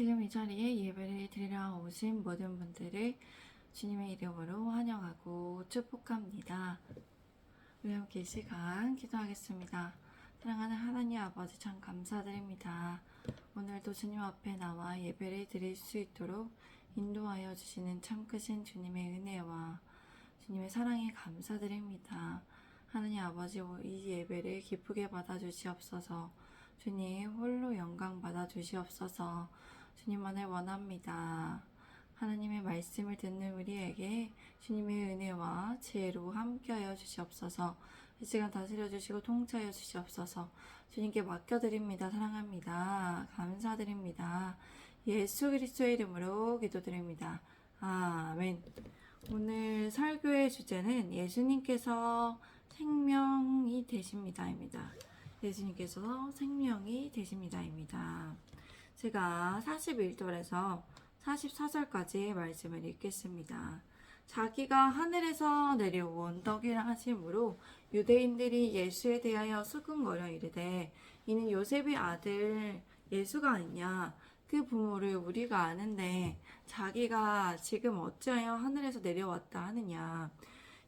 지금 이 자리에 예배를 드리러 오신 모든 분들을 주님의 이름으로 환영하고 축복합니다. 우리 함께 이 시간 기도하겠습니다. 사랑하는 하나님 아버지 참 감사드립니다. 오늘도 주님 앞에 나와 예배를 드릴 수 있도록 인도하여 주시는 참 크신 주님의 은혜와 주님의 사랑에 감사드립니다. 하나님 아버지 이 예배를 기쁘게 받아주시옵소서. 주님 홀로 영광 받아주시옵소서. 주님만을 원합니다. 하나님의 말씀을 듣는 우리에게 주님의 은혜와 지혜로 함께하여 주시옵소서. 이 시간 다스려 주시고 통치하여 주시옵소서. 주님께 맡겨드립니다. 사랑합니다. 감사드립니다. 예수 그리스도의 이름으로 기도드립니다. 아멘. 오늘 설교의 주제는 예수님께서 생명이 되십니다입니다. 예수님께서 생명이 되십니다입니다. 제가 41절에서 44절까지 말씀을 읽겠습니다. 자기가 하늘에서 내려온 떡이라 하심으로 유대인들이 예수에 대하여 수근거려 이르되 이는 요셉의 아들 예수가 아니냐. 그 부모를 우리가 아는데 자기가 지금 어찌하여 하늘에서 내려왔다 하느냐.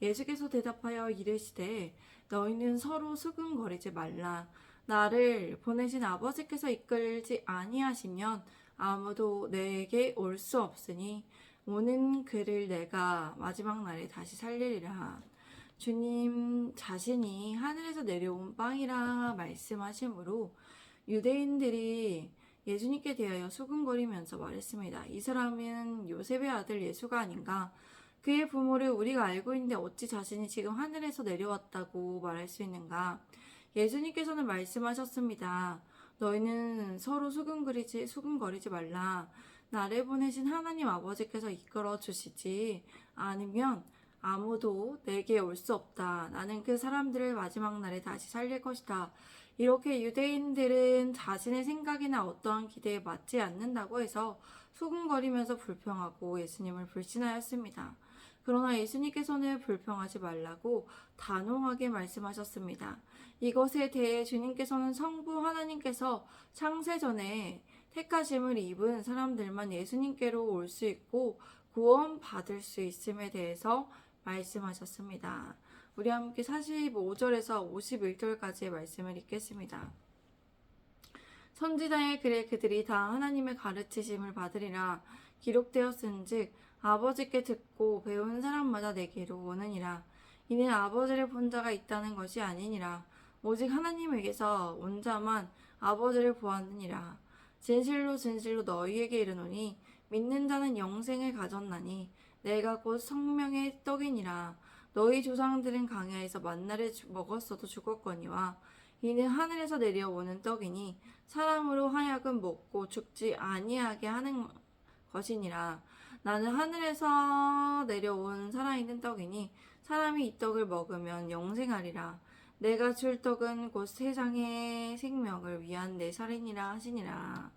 예수께서 대답하여 이르시되 너희는 서로 수근거리지 말라. 나를 보내신 아버지께서 이끌지 아니하시면 아무도 내게 올 수 없으니 오는 그를 내가 마지막 날에 다시 살리리라. 주님 자신이 하늘에서 내려온 빵이라 말씀하시므로 유대인들이 예수님께 대하여 수근거리면서 말했습니다. 이 사람은 요셉의 아들 예수가 아닌가? 그의 부모를 우리가 알고 있는데 어찌 자신이 지금 하늘에서 내려왔다고 말할 수 있는가? 예수님께서는 말씀하셨습니다. 너희는 서로 수근거리지 말라. 나를 보내신 하나님 아버지께서 이끌어 주시지 않으면 아무도 내게 올 수 없다. 나는 그 사람들을 마지막 날에 다시 살릴 것이다. 이렇게 유대인들은 자신의 생각이나 어떠한 기대에 맞지 않는다고 해서 수근거리면서 불평하고 예수님을 불신하였습니다. 그러나 예수님께서는 불평하지 말라고 단호하게 말씀하셨습니다. 이것에 대해 주님께서는 성부 하나님께서 창세전에 택하심을 입은 사람들만 예수님께로 올 수 있고 구원받을 수 있음에 대해서 말씀하셨습니다. 우리 함께 45절에서 51절까지의 말씀을 읽겠습니다. 선지자의 글에 그들이 다 하나님의 가르치심을 받으리라. 기록되었은즉 아버지께 듣고 배운 사람마다 내게로 오느니라. 이는 아버지를 본 자가 있다는 것이 아니니라. 오직 하나님에게서 온 자만 아버지를 보았느니라. 진실로 진실로 너희에게 이르노니 믿는 자는 영생을 가졌나니 내가 곧 성명의 떡이니라. 너희 조상들은 광야에서 만나를 먹었어도 죽었거니와 이는 하늘에서 내려오는 떡이니 사람으로 하여금 먹고 죽지 아니하게 하는 것이니라. 나는 하늘에서 내려온 살아있는 떡이니 사람이 이 떡을 먹으면 영생하리라. 내가 줄 떡은 곧 세상의 생명을 위한 내 살이니라 하시니라.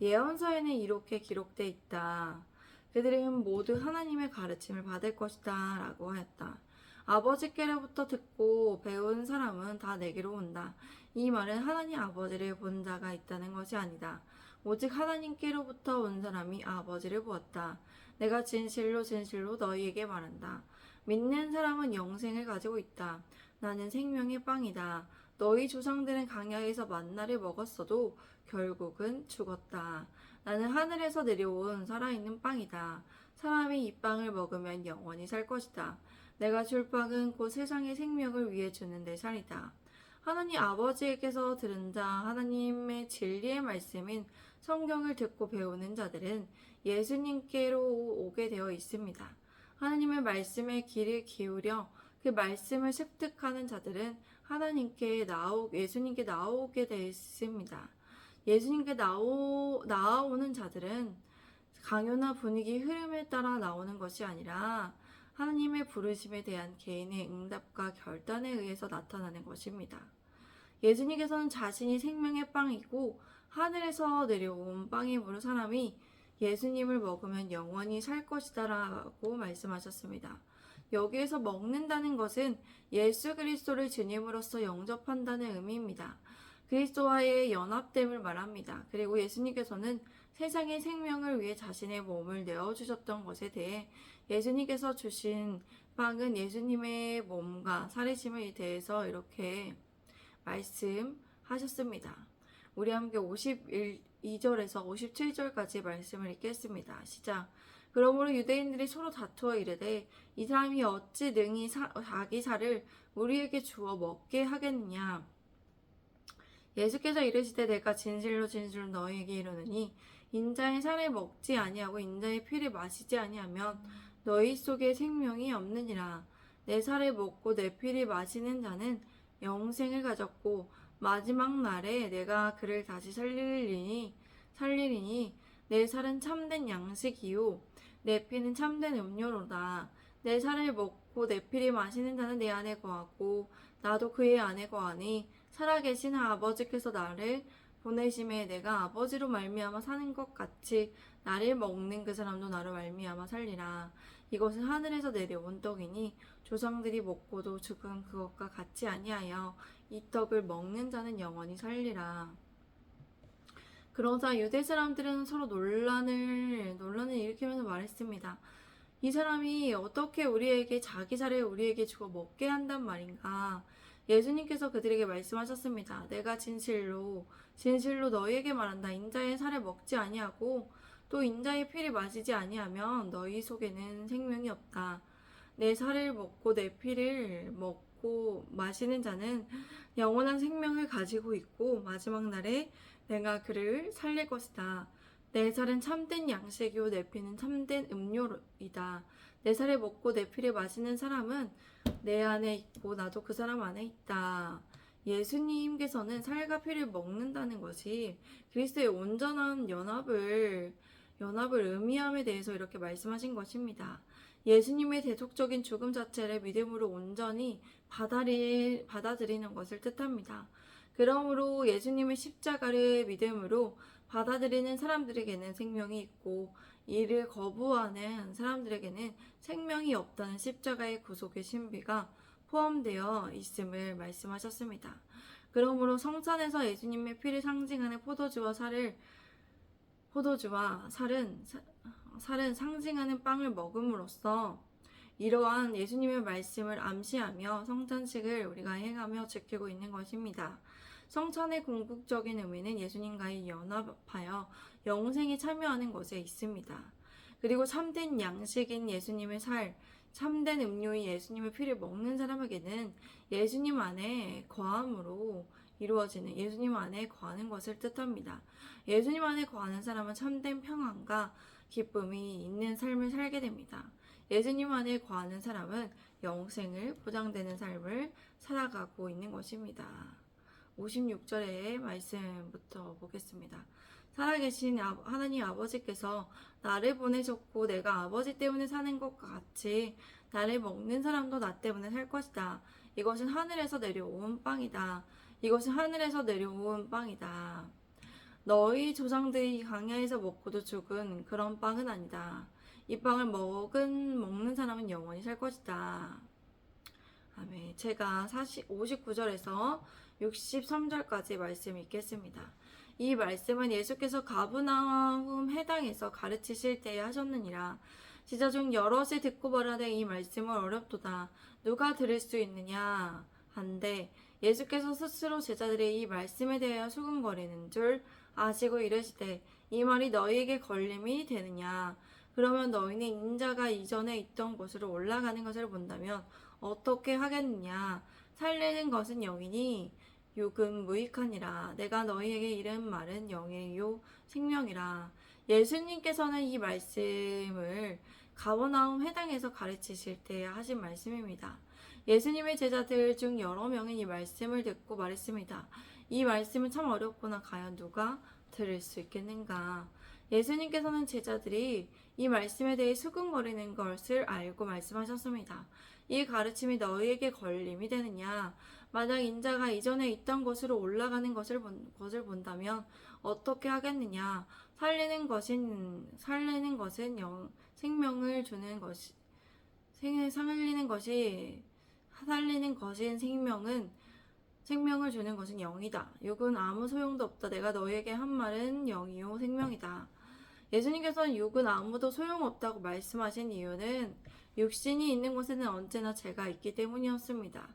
예언서에는 이렇게 기록되어 있다. 그들은 모두 하나님의 가르침을 받을 것이다 라고 하였다. 아버지께로부터 듣고 배운 사람은 다 내게로 온다. 이 말은 하나님 아버지를 본 자가 있다는 것이 아니다. 오직 하나님께로부터 온 사람이 아버지를 보았다. 내가 진실로 진실로 너희에게 말한다. 믿는 사람은 영생을 가지고 있다. 나는 생명의 빵이다. 너희 조상들은 광야에서 만나를 먹었어도 결국은 죽었다. 나는 하늘에서 내려온 살아있는 빵이다. 사람이 이 빵을 먹으면 영원히 살 것이다. 내가 줄 빵은 곧 세상의 생명을 위해 주는 내 살이다. 하나님 아버지에게서 들은 자, 하나님의 진리의 말씀인 성경을 듣고 배우는 자들은 예수님께로 오게 되어 있습니다. 하나님의 말씀에 귀를 기울여 그 말씀을 습득하는 자들은 예수님께 나오게 되어 있습니다. 예수님께 나아오는 자들은 강요나 분위기 흐름에 따라 나오는 것이 아니라 하나님의 부르심에 대한 개인의 응답과 결단에 의해서 나타나는 것입니다. 예수님께서는 자신이 생명의 빵이고 하늘에서 내려온 빵이므로 사람이 예수님을 먹으면 영원히 살 것이다 라고 말씀하셨습니다. 여기에서 먹는다는 것은 예수 그리스도를 주님으로서 영접한다는 의미입니다. 그리스도와의 연합됨을 말합니다. 그리고 예수님께서는 세상의 생명을 위해 자신의 몸을 내어주셨던 것에 대해 예수님께서 주신 빵은 예수님의 몸과 살이심에 대해서 이렇게 말씀하셨습니다. 우리 함께 52절에서 57절까지 말씀을 읽겠습니다. 시작. 그러므로 유대인들이 서로 다투어 이르되 이 사람이 어찌 능히 자기 살을 우리에게 주어 먹게 하겠느냐. 예수께서 이르시되 내가 진실로 진실로 너희에게 이르노니 인자의 살을 먹지 아니하고 인자의 피를 마시지 아니하면 너희 속에 생명이 없느니라. 내 살을 먹고 내 피를 마시는 자는 영생을 가졌고 마지막 날에 내가 그를 다시 살리리니 내 살은 참된 양식이요 내 피는 참된 음료로다. 내 살을 먹고 내 피를 마시는 자는 내 안에 거하고 나도 그의 안에 거하니 살아계신 아버지께서 나를 보내심에 내가 아버지로 말미암아 사는 것 같이 나를 먹는 그 사람도 나로 말미암아 살리라. 이것은 하늘에서 내려온 떡이니 조상들이 먹고도 죽은 그것과 같지 아니하여 이 떡을 먹는 자는 영원히 살리라. 그러자 유대 사람들은 서로 논란을 일으키면서 말했습니다. 이 사람이 어떻게 우리에게 자기 살을 우리에게 주고 먹게 한단 말인가? 예수님께서 그들에게 말씀하셨습니다. 내가 진실로 너희에게 말한다. 인자의 살을 먹지 아니하고 또 인자의 피를 마시지 아니하면 너희 속에는 생명이 없다. 내 살을 먹고 내 피를 먹고 마시는 자는 영원한 생명을 가지고 있고 마지막 날에 내가 그를 살릴 것이다. 내 살은 참된 양식이요 내 피는 참된 음료이다. 내 살을 먹고 내 피를 마시는 사람은 내 안에 있고 나도 그 사람 안에 있다. 예수님께서는 살과 피를 먹는다는 것이 그리스도의 온전한 연합을 의미함에 대해서 이렇게 말씀하신 것입니다. 예수님의 대속적인 죽음 자체를 믿음으로 온전히 받아들이는 것을 뜻합니다. 그러므로 예수님의 십자가를 믿음으로 받아들이는 사람들에게는 생명이 있고 이를 거부하는 사람들에게는 생명이 없다는 십자가의 구속의 신비가 포함되어 있음을 말씀하셨습니다. 그러므로 성찬에서 예수님의 피를 상징하는 포도주와 살은 상징하는 빵을 먹음으로써 이러한 예수님의 말씀을 암시하며 성찬식을 우리가 행하며 지키고 있는 것입니다. 성찬의 궁극적인 의미는 예수님과의 연합하여 영생에 참여하는 것에 있습니다. 그리고 참된 양식인 예수님의 살, 참된 음료인 예수님의 피를 먹는 사람에게는 예수님 안에 거함으로 이루어지는 예수님 안에 거하는 것을 뜻합니다. 예수님 안에 거하는 사람은 참된 평안과 기쁨이 있는 삶을 살게 됩니다. 예수님 안에 거하는 사람은 영생을 보장되는 삶을 살아가고 있는 것입니다. 56절의 말씀부터 보겠습니다. 살아계신 하나님 아버지께서 나를 보내셨고 내가 아버지 때문에 사는 것과 같이 나를 먹는 사람도 나 때문에 살 것이다. 이것은 하늘에서 내려온 빵이다. 이것은 하늘에서 내려온 빵이다. 너희 조상들이 강야에서 먹고도 죽은 그런 빵은 아니다. 이 빵을 먹는 사람은 영원히 살 것이다. 아멘. 제가 59절에서 63절까지 말씀 읽겠습니다. 이 말씀은 예수께서 가브나움 해당에서 가르치실 때에 하셨느니라. 제자 중 여럿이 듣고 말하되 이 말씀은 어렵도다. 누가 들을 수 있느냐 한데 예수께서 스스로 제자들의 이 말씀에 대하여 수군거리는 줄 아시고 이르시되 이 말이 너희에게 걸림이 되느냐. 그러면 너희는 인자가 이전에 있던 곳으로 올라가는 것을 본다면 어떻게 하겠느냐. 살리는 것은 영이니 육은 무익하니라. 내가 너희에게 이른 말은 영이요 생명이라. 예수님께서는 이 말씀을 가버나움 회당에서 가르치실 때 하신 말씀입니다. 예수님의 제자들 중 여러 명은 이 말씀을 듣고 말했습니다. 이 말씀은 참 어렵구나. 과연 누가 들을 수 있겠는가. 예수님께서는 제자들이 이 말씀에 대해 수근거리는 것을 알고 말씀하셨습니다. 이 가르침이 너희에게 걸림이 되느냐. 만약 인자가 이전에 있던 곳으로 올라가는 것을 본다면 어떻게 하겠느냐. 살리는 것은 생명을 주는 것이 살리는 것인 생명을 주는 것은 영이다. 육은 아무 소용도 없다. 내가 너희에게 한 말은 영이요 생명이다. 예수님께서는 육은 아무도 소용없다고 말씀하신 이유는 육신이 있는 곳에는 언제나 죄가 있기 때문이었습니다.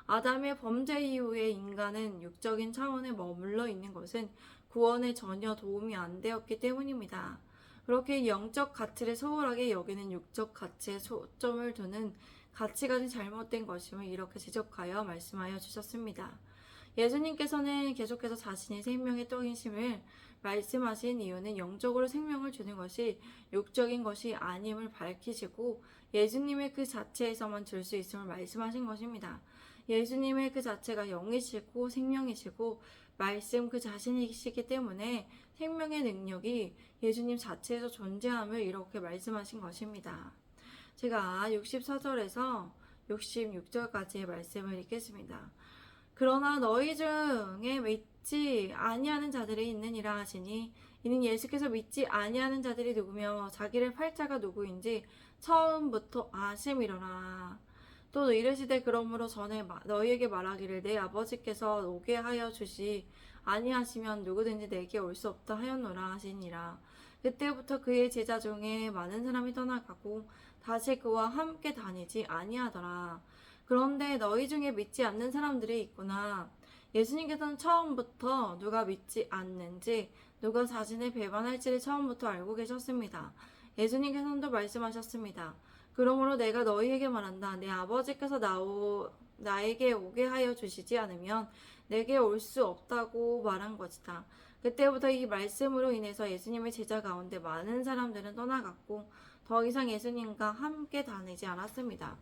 아담의 범죄 이후에 인간은 육적인 차원에 머물러 있는 것은 구원에 전혀 도움이 안 되었기 때문입니다. 그렇게 영적 가치를 소홀하게 여기는 육적 가치에 초점을 두는 가치관이 잘못된 것임을 이렇게 지적하여 말씀하여 주셨습니다. 예수님께서는 계속해서 자신이 생명의 떡이심을 말씀하신 이유는 영적으로 생명을 주는 것이 육적인 것이 아님을 밝히시고 예수님의 그 자체에서만 줄 수 있음을 말씀하신 것입니다. 예수님의 그 자체가 영이시고 생명이시고 말씀 그 자신이시기 때문에 생명의 능력이 예수님 자체에서 존재함을 이렇게 말씀하신 것입니다. 제가 64절에서 66절까지의 말씀을 읽겠습니다. 그러나 너희 중에 믿지 아니하는 자들이 있느니라 하시니 이는 예수께서 믿지 아니하는 자들이 누구며 자기를 팔 자가 누구인지 처음부터 아심이로라. 또 이르시되 그러므로 전에 너희에게 말하기를 내 아버지께서 오게 하여 주시 아니하시면 누구든지 내게 올 수 없다 하였노라 하시니라. 그때부터 그의 제자 중에 많은 사람이 떠나가고 다시 그와 함께 다니지 아니하더라. 그런데 너희 중에 믿지 않는 사람들이 있구나. 예수님께서는 처음부터 누가 믿지 않는지, 누가 자신을 배반할지를 처음부터 알고 계셨습니다. 예수님께서는 또 말씀하셨습니다. 그러므로 내가 너희에게 말한다. 내 아버지께서 나에게 오게 하여 주시지 않으면 내게 올 수 없다고 말한 것이다. 그때부터 이 말씀으로 인해서 예수님의 제자 가운데 많은 사람들은 떠나갔고 더 이상 예수님과 함께 다니지 않았습니다.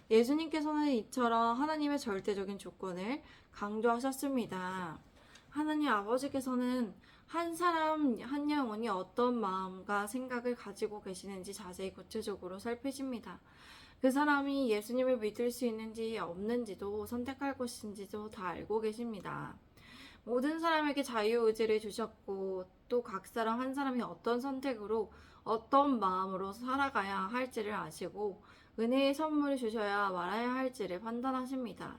예수님께서는 이처럼 하나님의 절대적인 조건을 강조하셨습니다. 하나님 아버지께서는 한 사람 한 영혼이 어떤 마음과 생각을 가지고 계시는지 자세히 구체적으로 살피십니다. 그 사람이 예수님을 믿을 수 있는지 없는지도 선택할 것인지도 다 알고 계십니다. 모든 사람에게 자유의지를 주셨고 또 각 사람 한 사람이 어떤 선택으로 어떤 마음으로 살아가야 할지를 아시고 은혜의 선물을 주셔야 말아야 할지를 판단하십니다.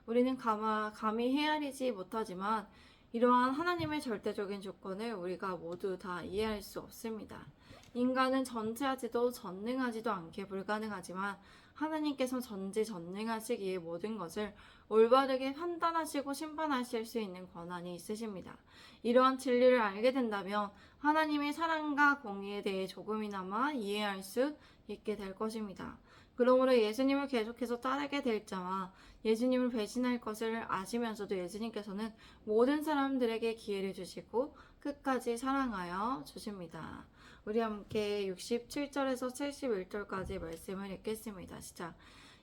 우리는 감히 헤아리지 못하지만 이러한 하나님의 절대적인 조건을 우리가 모두 다 이해할 수 없습니다. 인간은 전체하지도 전능하지도 않게 불가능하지만 하나님께서 전지전능하시기에 모든 것을 올바르게 판단하시고 심판하실 수 있는 권한이 있으십니다. 이러한 진리를 알게 된다면 하나님의 사랑과 공의에 대해 조금이나마 이해할 수 있게 될 것입니다. 그러므로 예수님을 계속해서 따르게 될 자와 예수님을 배신할 것을 아시면서도 예수님께서는 모든 사람들에게 기회를 주시고 끝까지 사랑하여 주십니다. 우리 함께 67절에서 71절까지 말씀을 읽겠습니다. 시작.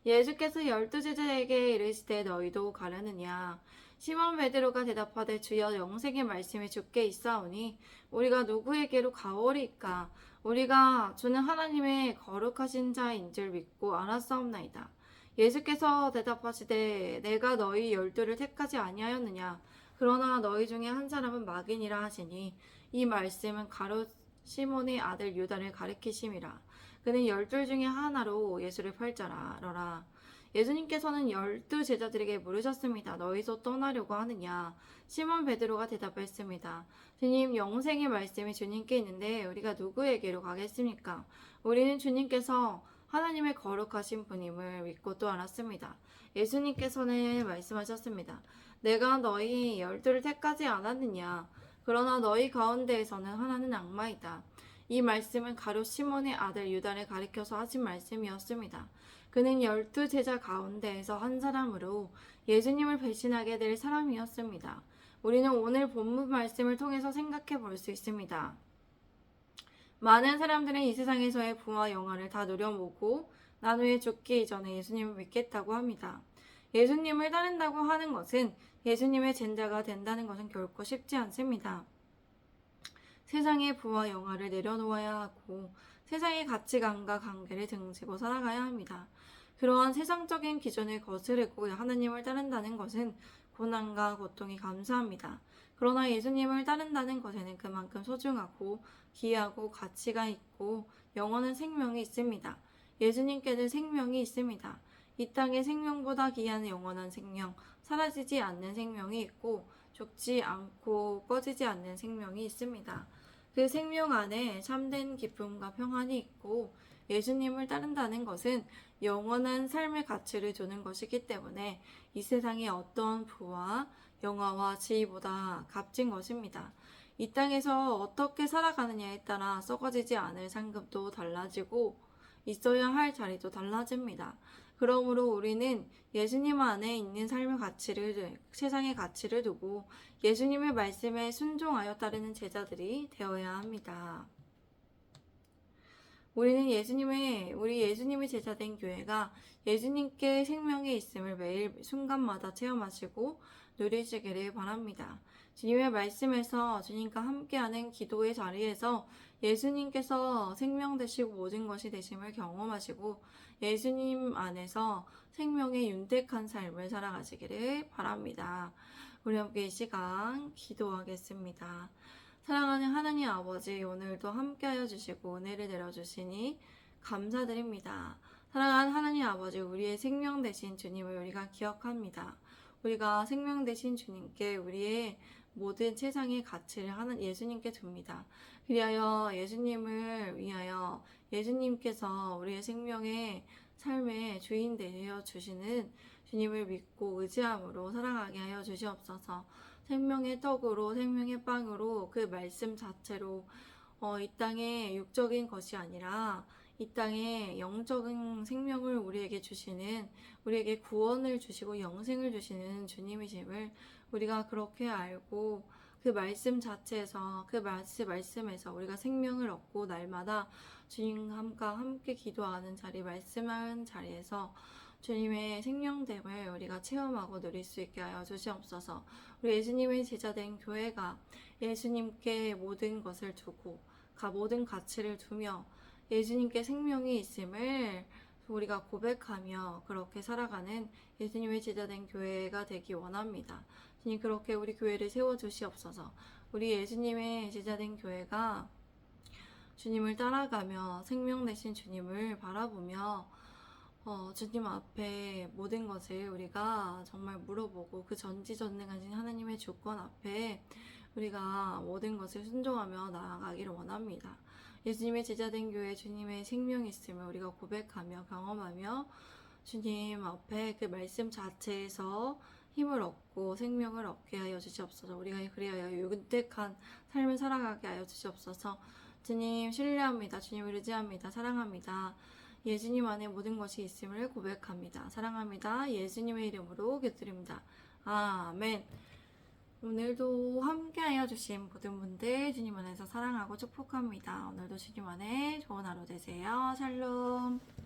예수께서 12제자에게 이르시되 너희도 가려느냐? 시몬 베드로가 대답하되 주여 영생의 말씀이 주께 있사오니 우리가 누구에게로 가오리까? 우리가 주는 하나님의 거룩하신 자인 줄 믿고 알았사옵나이다. 예수께서 대답하시되 내가 너희 12를 택하지 아니하였느냐? 그러나 너희 중에 한 사람은 마귀니라 하시니 이 말씀은 가롯 시몬의 아들 유다를 가리키심이라. 그는 12 중에 하나로 예수를 팔자라. 예수님께서는 12 제자들에게 물으셨습니다. 너희도 떠나려고 하느냐? 시몬 베드로가 대답했습니다. 주님, 영생의 말씀이 주님께 있는데 우리가 누구에게로 가겠습니까? 우리는 주님께서 하나님의 거룩하신 분임을 믿고 또 알았습니다. 예수님께서는 말씀하셨습니다. 내가 너희 12를 택하지 않았느냐? 그러나 너희 가운데에서는 하나는 악마이다. 이 말씀은 가룟 시몬의 아들 유다를 가리켜서 하신 말씀이었습니다. 그는 12 제자 가운데에서 한 사람으로 예수님을 배신하게 될 사람이었습니다. 우리는 오늘 본문 말씀을 통해서 생각해 볼 수 있습니다. 많은 사람들은 이 세상에서의 부와 영화를 다 누려보고 난 후에 죽기 이전에 예수님을 믿겠다고 합니다. 예수님을 따른다고 하는 것은 예수님의 제자가 된다는 것은 결코 쉽지 않습니다. 세상의 부와 영화를 내려놓아야 하고 세상의 가치관과 관계를 등지고 살아가야 합니다. 그러한 세상적인 기준을 거스르고 하나님을 따른다는 것은 고난과 고통이 감사합니다. 그러나 예수님을 따른다는 것에는 그만큼 소중하고 귀하고 가치가 있고 영원한 생명이 있습니다. 예수님께는 생명이 있습니다. 이 땅의 생명보다 귀한 영원한 생명, 사라지지 않는 생명이 있고 죽지 않고 꺼지지 않는 생명이 있습니다. 그 생명 안에 참된 기쁨과 평안이 있고 예수님을 따른다는 것은 영원한 삶의 가치를 주는 것이기 때문에 이 세상의 어떤 부와 영화와 지위보다 값진 것입니다. 이 땅에서 어떻게 살아가느냐에 따라 썩어지지 않을 상급도 달라지고 있어야 할 자리도 달라집니다. 그러므로 우리는 예수님 안에 있는 삶의 가치를, 세상의 가치를 두고 예수님의 말씀에 순종하여 따르는 제자들이 되어야 합니다. 우리 예수님의 제자된 교회가 예수님께 생명이 있음을 매일 순간마다 체험하시고 누리시기를 바랍니다. 주님의 말씀에서 주님과 함께하는 기도의 자리에서 예수님께서 생명 되시고 모든 것이 되심을 경험하시고 예수님 안에서 생명의 윤택한 삶을 살아가시기를 바랍니다. 우리 함께 이 시간 기도하겠습니다. 사랑하는 하나님 아버지, 오늘도 함께하여 주시고 은혜를 내려주시니 감사드립니다. 사랑하는 하나님 아버지, 우리의 생명 되신 주님을 우리가 기억합니다. 우리가 생명 되신 주님께 우리의 모든 세상의 가치를 하는 예수님께 둡니다. 그리하여 예수님을 위하여 예수님께서 우리의 생명의 삶의 주인 되어 주시는 주님을 믿고 의지함으로 살아가게 하여 주시옵소서. 생명의 떡으로 생명의 빵으로 그 말씀 자체로 이 땅의 육적인 것이 아니라 이 땅에 영적인 생명을 우리에게 주시는, 우리에게 구원을 주시고 영생을 주시는 주님이심을 우리가 그렇게 알고 그 말씀에서 우리가 생명을 얻고 날마다 주님과 함께 기도하는 자리, 말씀하는 자리에서 주님의 생명됨을 우리가 체험하고 누릴 수 있게 하여 주시옵소서. 우리 예수님의 제자된 교회가 예수님께 모든 것을 두고 모든 가치를 두며 예수님께 생명이 있음을 우리가 고백하며 그렇게 살아가는 예수님의 제자된 교회가 되기 원합니다. 주님, 그렇게 우리 교회를 세워주시옵소서. 우리 예수님의 제자된 교회가 주님을 따라가며 생명 되신 주님을 바라보며 주님 앞에 모든 것을 우리가 정말 물어보고 그 전지전능하신 하나님의 주권 앞에 우리가 모든 것을 순종하며 나아가기를 원합니다. 예수님의 제자된 교회 주님의 생명이 있음을 우리가 고백하며 경험하며 주님 앞에 그 말씀 자체에서 힘을 얻고 생명을 얻게 하여 주시옵소서. 우리가 그리하여 윤택한 삶을 살아가게 하여 주시옵소서. 주님 신뢰합니다. 주님을 의지합니다. 사랑합니다. 예수님 안에 모든 것이 있음을 고백합니다. 사랑합니다. 예수님의 이름으로 기도드립니다. 아멘. 오늘도 함께하여 주신 모든 분들 주님 안에서 사랑하고 축복합니다. 오늘도 주님 안에 좋은 하루 되세요. 샬롬.